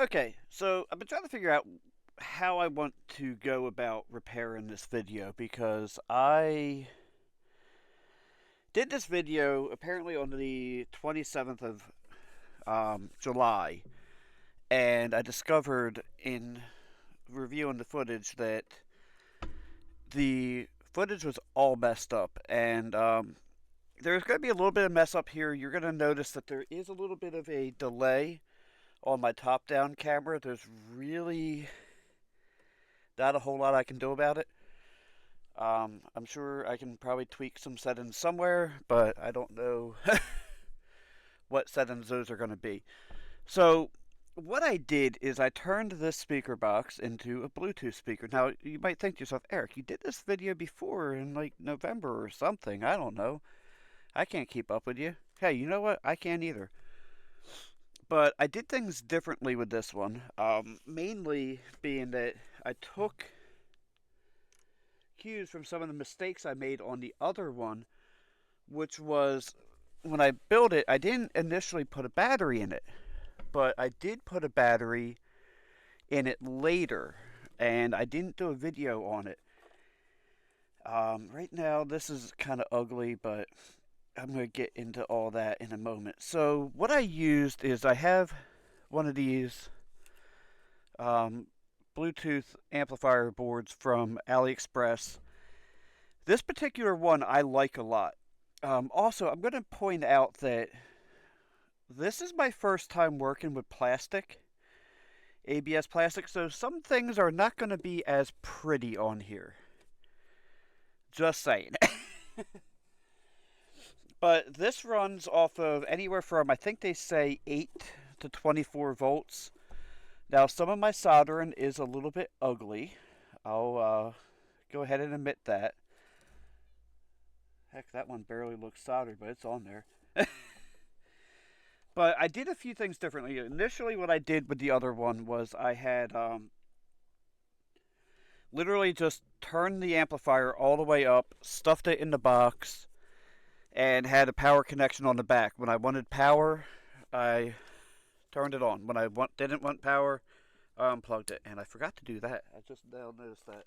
Okay, so I've been trying to figure out how I want to go about repairing this video because I did this video apparently on the 27th of July, and I discovered in reviewing the footage that the footage was all messed up, and there's going to be a little bit of mess up here. You're going to notice that there is a little bit of a delay on my top-down camera. There's really not a whole lot I can do about it. I'm sure I can probably tweak some settings somewhere, but I don't know what settings those are going to be. So, what I did is I turned this speaker box into a Bluetooth speaker. Now, you might think to yourself, Eric, you did this video before in like November or something. I don't know. I can't keep up with you. Hey, you know what? I can't either. But I did things differently with this one. Mainly being that I took cues from some of the mistakes I made on the other one, which was when I built it, I didn't initially put a battery in it, but I did put a battery in it later, and I didn't do a video on it. Right now, this is kind of ugly, but I'm going to get into all that in a moment. So, what I used is I have one of these um, Bluetooth amplifier boards from AliExpress. This particular one I like a lot. Also, I'm going to point out that this is my first time working with plastic, ABS plastic, so some things are not going to be as pretty on here. Just saying. But this runs off of anywhere from, I think they say 8 to 24 volts. Now, some of my soldering is a little bit ugly. I'll go ahead and admit that. Heck, that one barely looks soldered, but it's on there. But I did a few things differently. Initially, what I did with the other one was I had literally just turned the amplifier all the way up, stuffed it in the box, and had a power connection on the back. When I wanted power, I turned it on. When I didn't want power, I unplugged it. And I forgot to do that. I just now noticed that.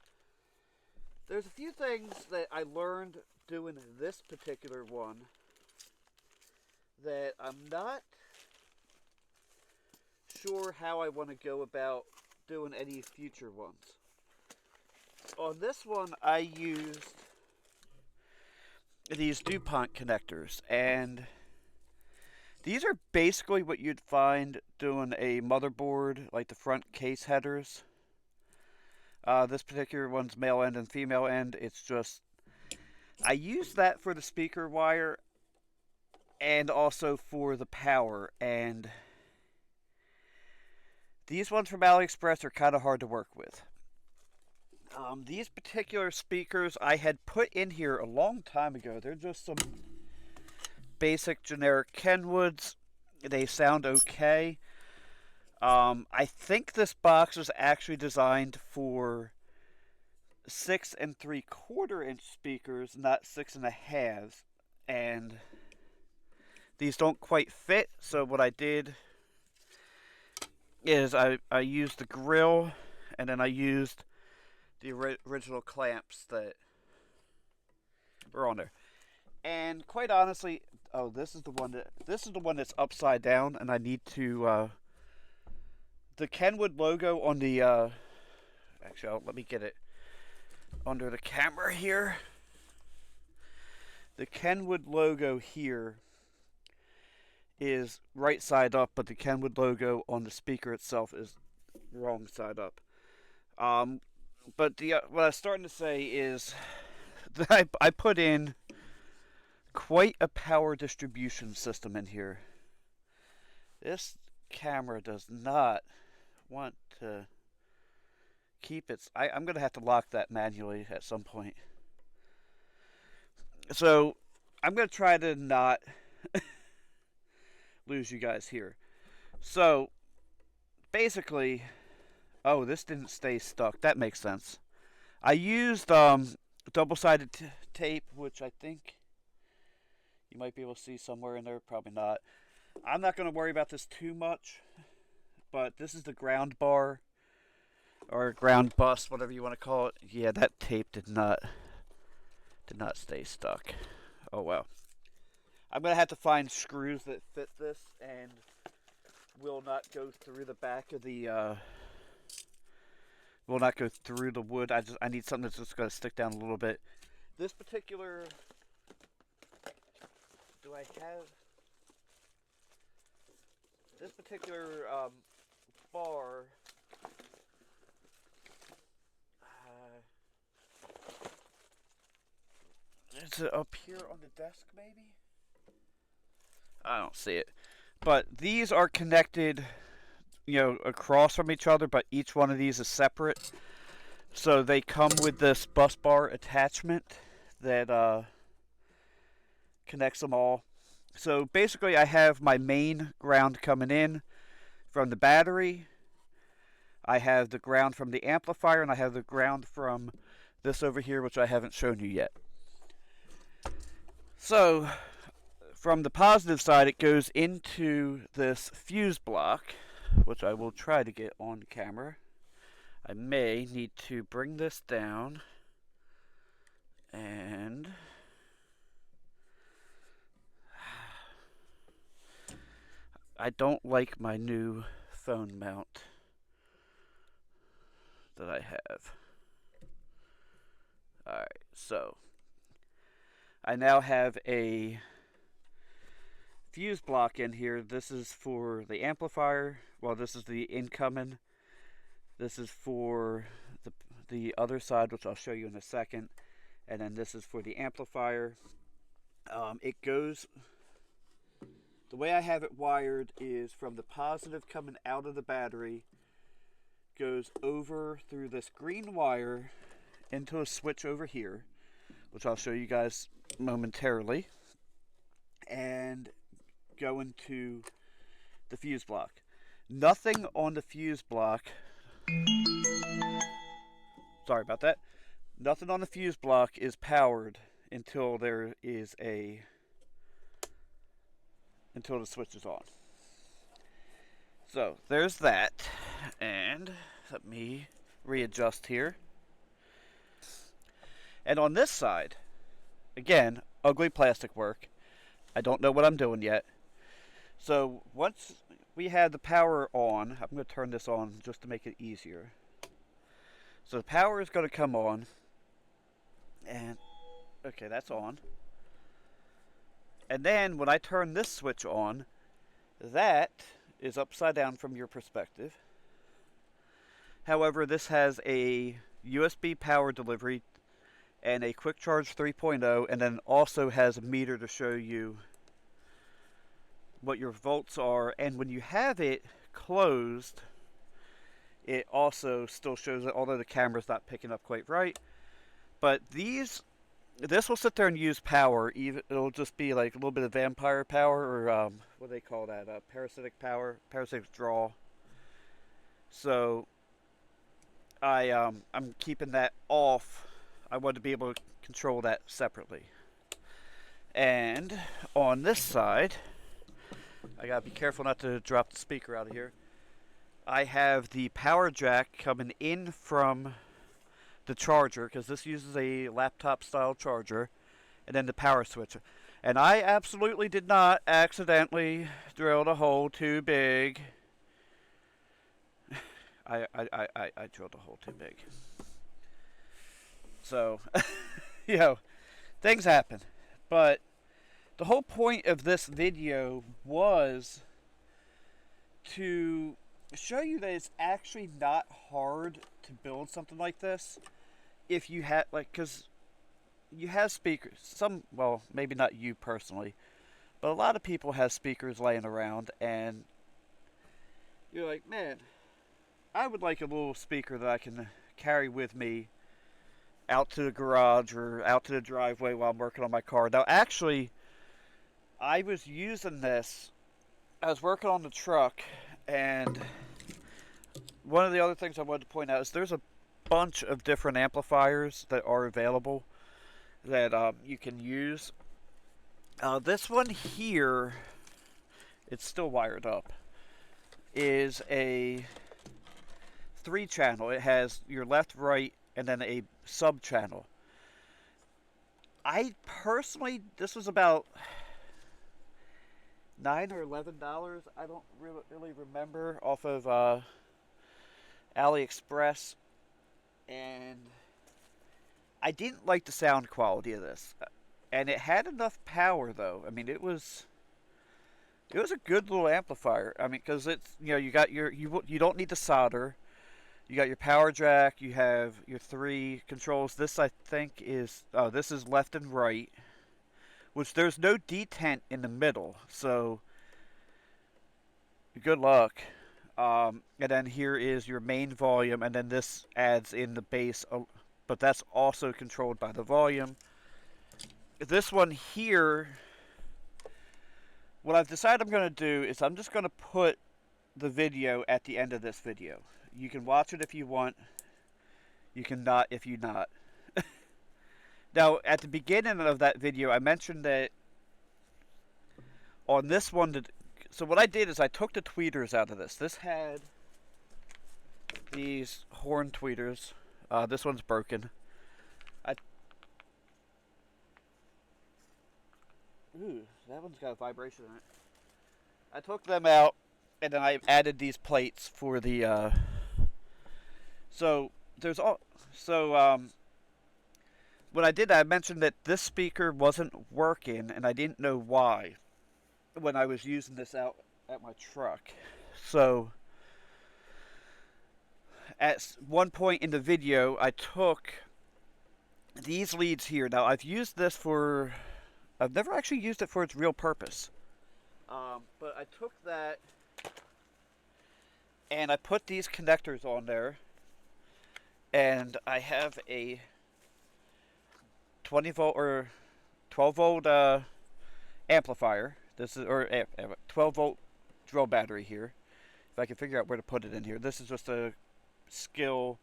There's a few things that I learned doing this particular one that I'm not sure how I want to go about doing any future ones. On this one, I used these DuPont connectors, and these are basically what you'd find doing a motherboard, like the front case headers. This particular one's male end and female end. It's just, I use that for the speaker wire and also for the power, and these ones from AliExpress are kind of hard to work with. These particular speakers I had put in here a long time ago. They're just some basic generic Kenwoods. They sound okay. I think this box was actually designed for 6 3/4 inch speakers, not 6.5. And these don't quite fit, so what I did is I used the grill, and then I used the original clamps that were on there. And quite honestly, oh, this is the one that's upside down, and I need to the Kenwood logo on the actually, let me get it under the camera here. The Kenwood logo here is right side up, but the Kenwood logo on the speaker itself is wrong side up. But what I was starting to say is that I put in quite a power distribution system in here. This camera does not want to keep its... I'm going to have to lock that manually at some point. So I'm going to try to not lose you guys here. So basically... Oh, this didn't stay stuck. That makes sense. I used double-sided tape, which I think you might be able to see somewhere in there. Probably not. I'm not going to worry about this too much, but this is the ground bar, or ground bus, whatever you want to call it. Yeah, that tape did not stay stuck. Oh well. I'm gonna have to find screws that fit this and will not go through the back of the will not go through the wood. I need something that's just gonna stick down a little bit. This particular, do I have this particular bar? Is it up here on the desk, maybe? I don't see it. But these are connected, across from each other, but each one of these is separate. So they come with this bus bar attachment that connects them all. So basically I have my main ground coming in from the battery. I have the ground from the amplifier, and I have the ground from this over here, which I haven't shown you yet. So from the positive side, it goes into this fuse block, which I will try to get on camera. I may need to bring this down and I don't like my new phone mount that I have. Alright, so I now have a fuse block in here. This is for the amplifier. Well, this is the incoming. This is for the other side, which I'll show you in a second. And then this is for the amplifier. It goes, the way I have it wired is from the positive coming out of the battery, goes over through this green wire into a switch over here, which I'll show you guys momentarily, and go into the fuse block. Nothing on the fuse block, sorry about that, nothing on the fuse block is powered until until the switch is on. So there's that, and let me readjust here. And on this side, again, ugly plastic work. I don't know what I'm doing yet. So once we had the power on, I'm going to turn this on just to make it easier. So the power is going to come on, and okay, that's on. And then when I turn this switch on, that is upside down from your perspective. However, this has a USB power delivery and a quick charge 3.0, and then also has a meter to show you what your volts are. And when you have it closed, it also still shows it, although the camera's not picking up quite right. But this will sit there and use power. It'll just be like a little bit of vampire power, or what do they call that? Parasitic power, parasitic draw. So I'm keeping that off. I want to be able to control that separately. And on this side, I gotta be careful not to drop the speaker out of here. I have the power jack coming in from the charger, because this uses a laptop style charger, and then the power switch. And I absolutely did not accidentally drill a hole too big. I drilled a hole too big. So, things happen. But the whole point of this video was to show you that it's actually not hard to build something like this. If you have, because you have speakers, well, maybe not you personally, but a lot of people have speakers laying around, and you're like, man, I would like a little speaker that I can carry with me out to the garage or out to the driveway while I'm working on my car. Now, actually, I was using this, I was working on the truck, and one of the other things I wanted to point out is there's a bunch of different amplifiers that are available that you can use. This one here, it's still wired up. is a 3-channel. It has your left, right, and then a sub channel. I personally, this was about $9 or $11. I don't really remember, off of AliExpress, and I didn't like the sound quality of this. And it had enough power, though. I mean, it was a good little amplifier. I mean, because it's, you got you don't need to solder. You got your power jack. You have your 3 controls. This, I think, is this is left and right, which there's no detent in the middle. So good luck. And then here is your main volume, and then this adds in the bass, but that's also controlled by the volume. This one here, what I've decided I'm going to do is I'm just going to put the video at the end of this video. You can watch it if you want. You can not if you not. Now, at the beginning of that video, I mentioned that on this one, so what I did is I took the tweeters out of this. This had these horn tweeters. This one's broken. Ooh, that one's got a vibration in it. I took them out, and then I added these plates for the, so there's all, so, when I did that, I mentioned that this speaker wasn't working, and I didn't know why when I was using this out at my truck. So, at one point in the video, I took these leads here. Now, I've never actually used it for its real purpose. But I took that and I put these connectors on there, and I have a 20 volt or 12 volt amplifier. This is, or 12 volt drill battery here. If I can figure out where to put it in here. This is just a Skill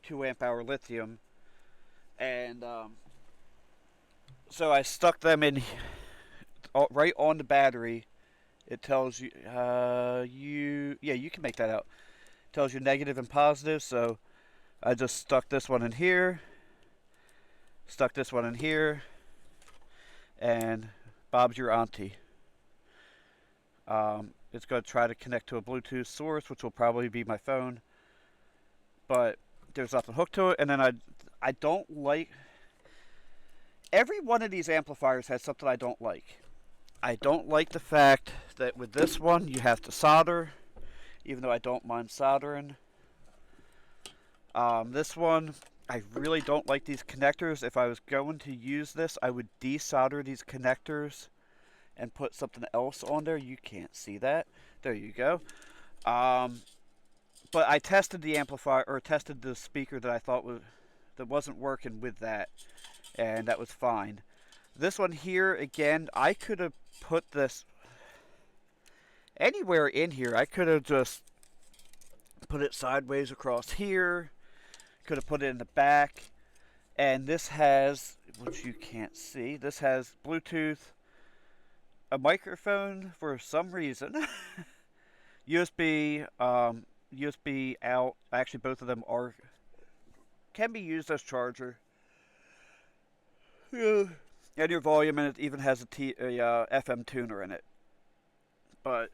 2 amp hour lithium, and so I stuck them in right on the battery. It tells you, you can make that out. It tells you negative and positive, so I just stuck this one in here, stuck this one in here, and Bob's your auntie. It's going to try to connect to a Bluetooth source, which will probably be my phone, but there's nothing hooked to it. And then I don't like, every one of these amplifiers has something I don't like. I don't like the fact that with this one you have to solder, even though I don't mind soldering. This one, I really don't like these connectors. If I was going to use this, I would desolder these connectors and put something else on there. You can't see that. There you go. But I tested the amplifier, or tested the speaker that I thought wasn't working with that, and that was fine. This one here, again, I could have put this anywhere in here. I could have just put it sideways across here. Could have put it in the back. And this has, which you can't see, this has Bluetooth, a microphone for some reason, USB, USB out. Actually, both of them can be used as charger. Yeah. And your volume, and it even has a FM tuner in it. And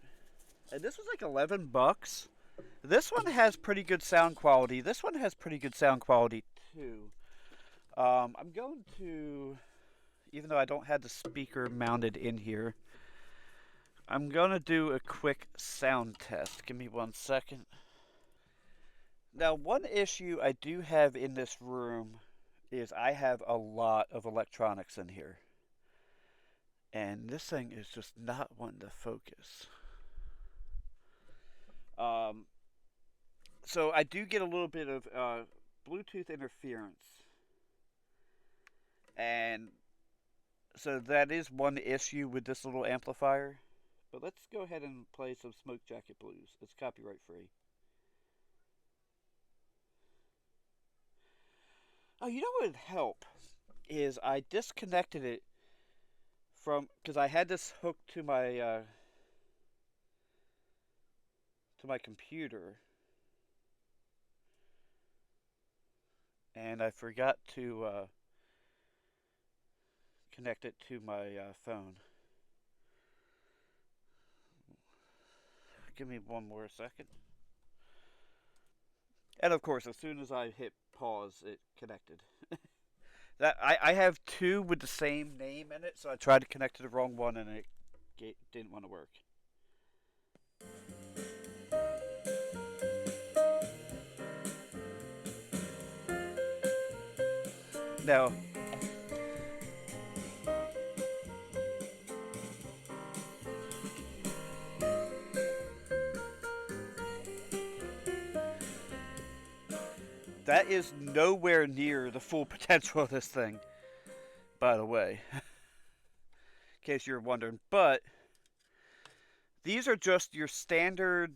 this was like $11. This one has pretty good sound quality. This one has pretty good sound quality too. I'm going to, even though I don't have the speaker mounted in here, I'm going to do a quick sound test. Give me 1 second. Now, one issue I do have in this room is I have a lot of electronics in here. And this thing is just not wanting to focus. So I do get a little bit of Bluetooth interference. And so that is one issue with this little amplifier. But let's go ahead and play some Smoke Jacket Blues. It's copyright free. Oh, you know what would help is I disconnected it from, because I had this hooked to my to my computer, and I forgot to connect it to my phone. Give me one more second. And of course, as soon as I hit pause, it connected. I have two with the same name in it, so I tried to connect to the wrong one, and it didn't want to work. Now, that is nowhere near the full potential of this thing, by the way, in case you're wondering. But these are just your standard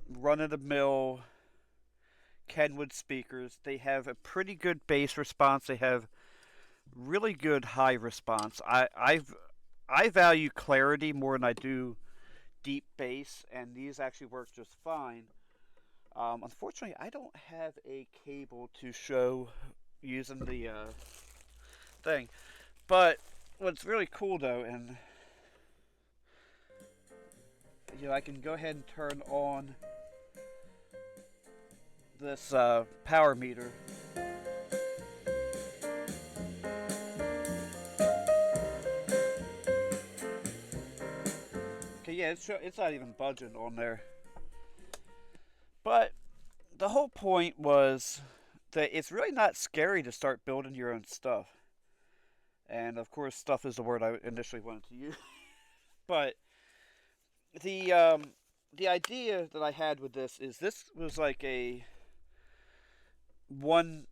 run-of-the-mill Kenwood speakers. They have a pretty good bass response. They have really good high response. I value clarity more than I do deep bass, and these actually work just fine. Unfortunately, I don't have a cable to show using the thing. But what's really cool though, and I can go ahead and turn on this power meter. Okay, yeah, it's not even budging on there. But the whole point was that it's really not scary to start building your own stuff. And of course, stuff is the word I initially wanted to use. But the the idea that I had with this was like a one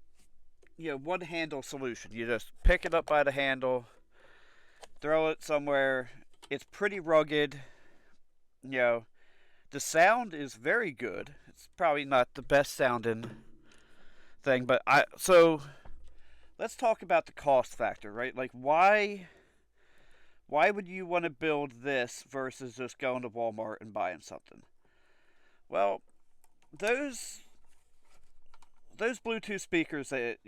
one handle solution. You just pick it up by the handle, throw it somewhere. It's pretty rugged. You know, the sound is very good. It's probably not the best sounding thing, but let's talk about the cost factor, right? Like why would you want to build this versus just going to Walmart and buying something? Well, those Bluetooth speakers that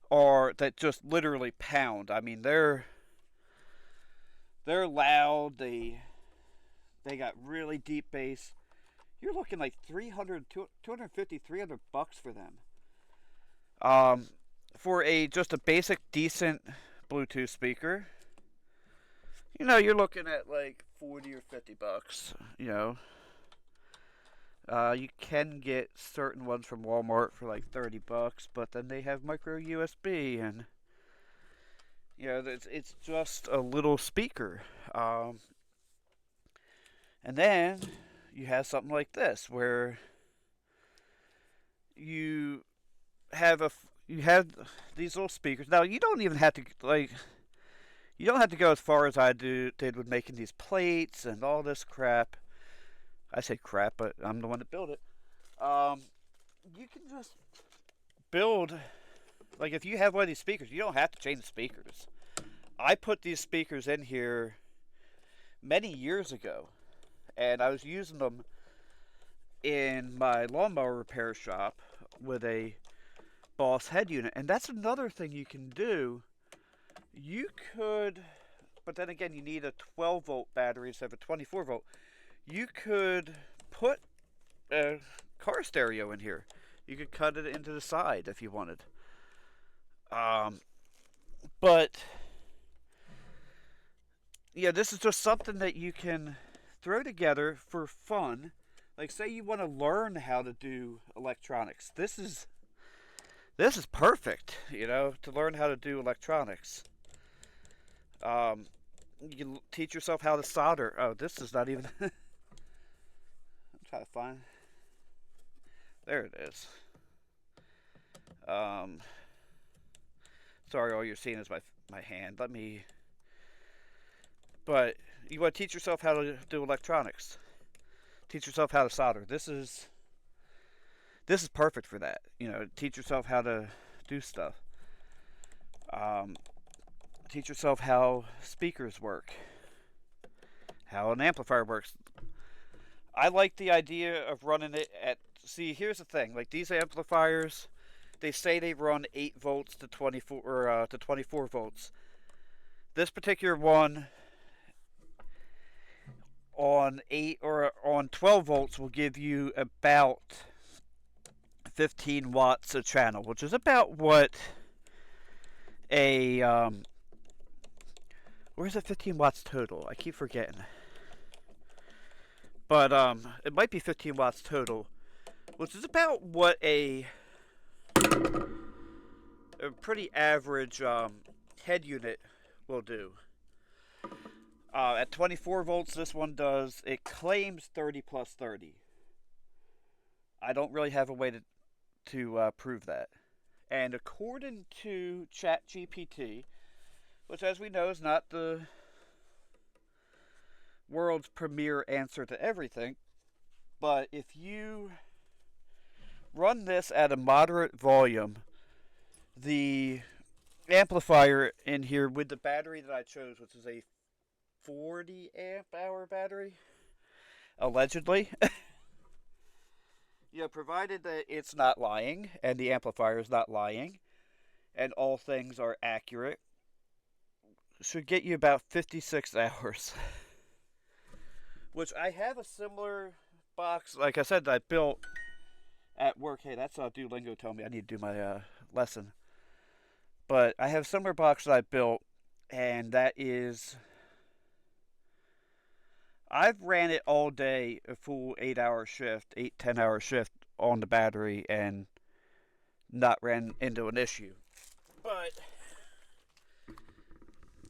are that just literally pound. I mean, they're loud. They got really deep bass. You're looking like 250, 300 bucks for them. For just a basic decent Bluetooth speaker, you're looking at like 40 or 50 bucks. You can get certain ones from Walmart for like 30 bucks, but then they have micro USB, and it's just a little speaker. And then you have something like this where you you have these little speakers. Now you don't even have to you don't have to go as far as I did with making these plates and all this crap. I say crap, but I'm the one that built it. You can just build, like if you have one of these speakers, you don't have to change the speakers. I put these speakers in here many years ago, and I was using them in my lawnmower repair shop with a Boss head unit. And that's another thing you can do. You could, but then again, you need a 12 volt battery instead of a 24 volt. You could put a car stereo in here. You could cut it into the side if you wanted. But yeah, this is just something that you can throw together for fun. Like, say you want to learn how to do electronics. This is perfect, to learn how to do electronics. You can teach yourself how to solder. Oh, this is not even. I'm trying to find. There it is. Sorry, all you're seeing is my hand. But you want to teach yourself how to do electronics. Teach yourself how to solder. This is perfect for that. Teach yourself how to do stuff. Teach yourself how speakers work, how an amplifier works. I like the idea of running it at. See, here's the thing. Like these amplifiers, they say they run 8 volts to 24 to 24 volts. This particular one on 8 or on 12 volts will give you about 15 watts a channel, which is about what a where's the 15 watts total? I keep forgetting. But it might be 15 watts total, which is about what a pretty average head unit will do. At 24 volts, this one does, it claims 30 plus 30. I don't really have a way to prove that. And according to ChatGPT, which as we know is not the world's premier answer to everything, but if you run this at a moderate volume, the amplifier in here with the battery that I chose, which is a 40 amp hour battery, allegedly, provided that it's not lying and the amplifier is not lying and all things are accurate, should get you about 56 hours. Which I have a similar box, like I said, that I built at work. Hey, that's Duolingo telling me I need to do my lesson. But I have a similar box that I built, and that is, I've ran it all day, a full 8-hour shift, 10-hour shift on the battery, and not ran into an issue. But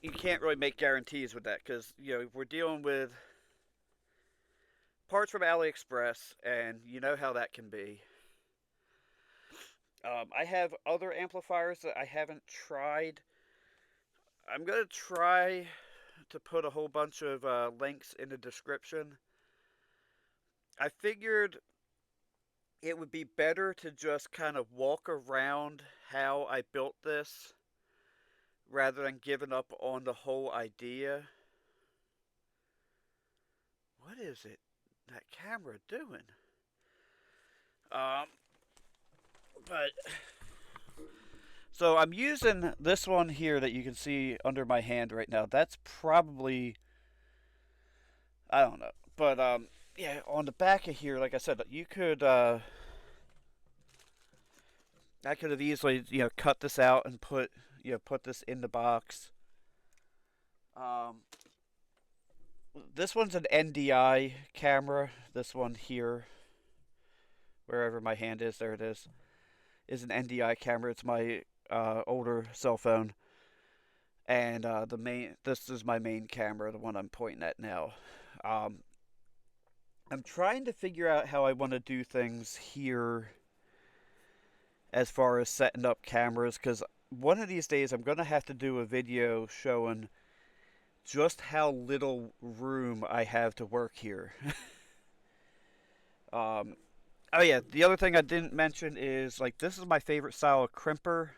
you can't really make guarantees with that, because, we're dealing with parts from AliExpress, and you know how that can be. I have other amplifiers that I haven't tried. I'm going to try to put a whole bunch of links in the description. I figured it would be better to just kind of walk around how I built this rather than giving up on the whole idea. What is it that camera doing? But so I'm using this one here that you can see under my hand right now. That's probably, I don't know, but yeah, on the back of here, like I said, you could I could have easily cut this out and put this in the box. This one's an NDI camera. This one here, wherever my hand is, there it is an NDI camera. It's my older cell phone, and this is my main camera, the one I'm pointing at now. I'm trying to figure out how I want to do things here as far as setting up cameras, because one of these days I'm going to have to do a video showing just how little room I have to work here. Oh yeah, the other thing I didn't mention is, like, this is my favorite style of crimper.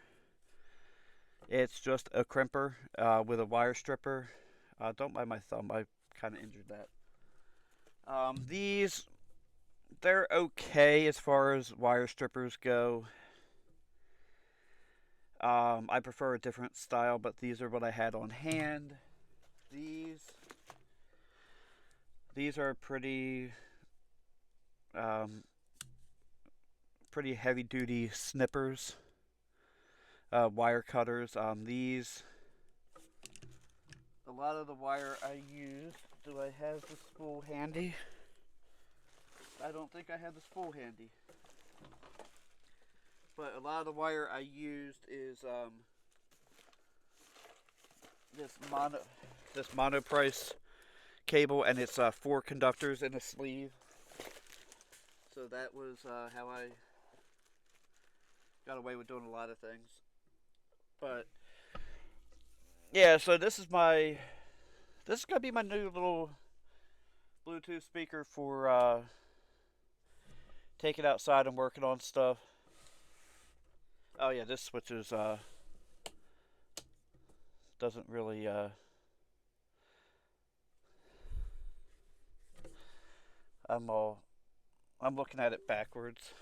It's just a crimper with a wire stripper. Don't mind my thumb, I kind of injured that. These, they're okay as far as wire strippers go. I prefer a different style, but these are what I had on hand. These are pretty pretty heavy duty snippers, wire cutters. These, a lot of the wire I use. Do I have the spool handy? I don't think I have the spool handy. But a lot of the wire I used is this monoprice cable, and it's 4 conductors in a sleeve. So that was how I got away with doing a lot of things. But yeah, so this is gonna be my new little Bluetooth speaker for taking outside and working on stuff. Oh yeah, this switches doesn't really I'm looking at it backwards.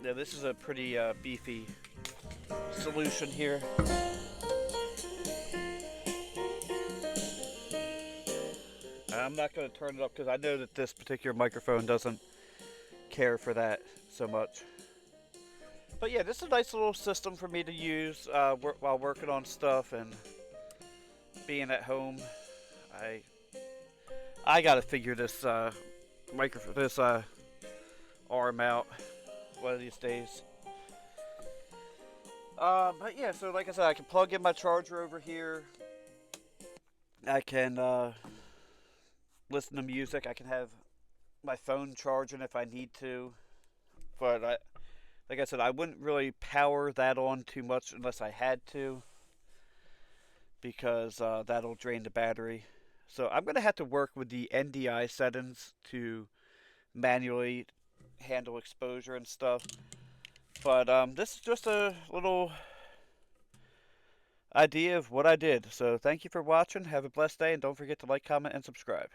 Yeah, this is a pretty beefy solution here. I'm not going to turn it up because I know that this particular microphone doesn't care for that so much. But yeah, this is a nice little system for me to use while working on stuff and being at home. I I gotta figure this microphone, this arm out one of these days. But yeah, so like I said, I can plug in my charger over here. I can listen to music. I can have my phone charging if I need to. But like I said, I wouldn't really power that on too much unless I had to, because that'll drain the battery. So I'm gonna have to work with the NDI settings to manually handle exposure and stuff. But this is just a little idea of what I did. So thank you for watching. Have a blessed day, and don't forget to like, comment, and subscribe.